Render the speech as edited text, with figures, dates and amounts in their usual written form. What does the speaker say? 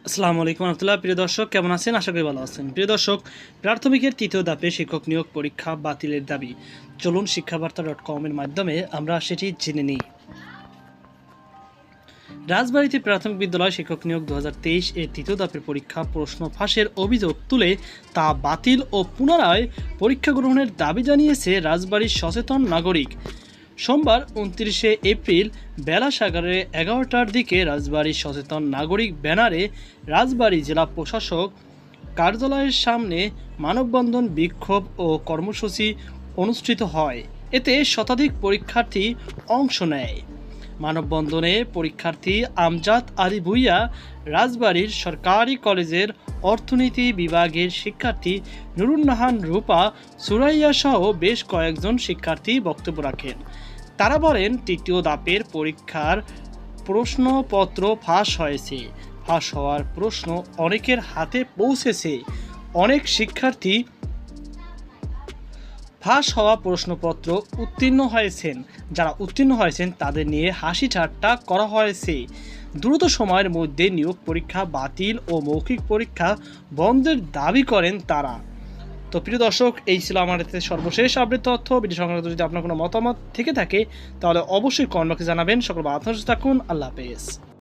আসসালামু আলাইকুম রহমতুল্লাহ। প্রিয় দর্শক, কেমন আছেন? আশা করি ভালো আছেন। প্রিয় দর্শক, প্রাথমিকের তৃতীয় ধাপে শিক্ষক নিয়োগ পরীক্ষা বাতিলের দাবি। চলুন শিক্ষাবার্তা.com এর মাধ্যমে আমরা সেটি জেনে নিই। রাজবাড়ীতে প্রাথমিক বিদ্যালয় শিক্ষক নিয়োগ 2023 এর তৃতীয় ধাপের পরীক্ষা প্রশ্ন ফাঁসের অভিযোগ তুলে তা বাতিল ও পুনরায় পরীক্ষা গ্রহণের দাবি জানিয়েছে রাজবাড়ীর সচেতন নাগরিক। সোমবার 29 এপ্রিল বেলা 11টার দিকে রাজবাড়ীর সচেতন নাগরিক ব্যানারে রাজবাড়ী জেলা প্রশাসক কার্যালয়ের সামনে মানববন্ধন, বিক্ষোভ ও কর্মসূচি অনুষ্ঠিত হয়। এতে শতাধিক পরীক্ষার্থী অংশ নেয়। মানববন্ধনে পরীক্ষার্থী আমজাদ আলী ভুইয়া, রাজবাড়ীর সরকারি কলেজের অর্থনীতি বিভাগের শিক্ষার্থী নুরুন্নাহান রূপা, সুরাইয়া সহ বেশ কয়েকজন শিক্ষার্থী বক্তব্য রাখেন। তারা বলেন, তৃতীয় ধাপের পরীক্ষার প্রশ্নপত্র ফাঁস হয়েছে। ফাঁস হওয়ার প্রশ্ন অনেকের হাতে পৌঁছেছে। অনেক শিক্ষার্থী ফাঁস হওয়া প্রশ্নপত্র যারা উত্তীর্ণ হয়েছেন তাদের নিয়ে হাসি ঠাট্টা করা হয়েছে। দ্রুত সময়ের মধ্যে নিয়োগ পরীক্ষা বাতিল ও মৌখিক পরীক্ষা বন্ধের দাবি করেন তারা। তো প্রিয় দর্শক, এই ছিল আমার সর্বশেষ আপডেট তথ্য। ভিডিও সংক্রান্ত যদি আপনার কোনো মতামত থেকে থাকে তাহলে অবশ্যই কমেন্ট বক্সে জানাবেন। সকল ভালো থাকুন। আল্লাহ হাফেজ।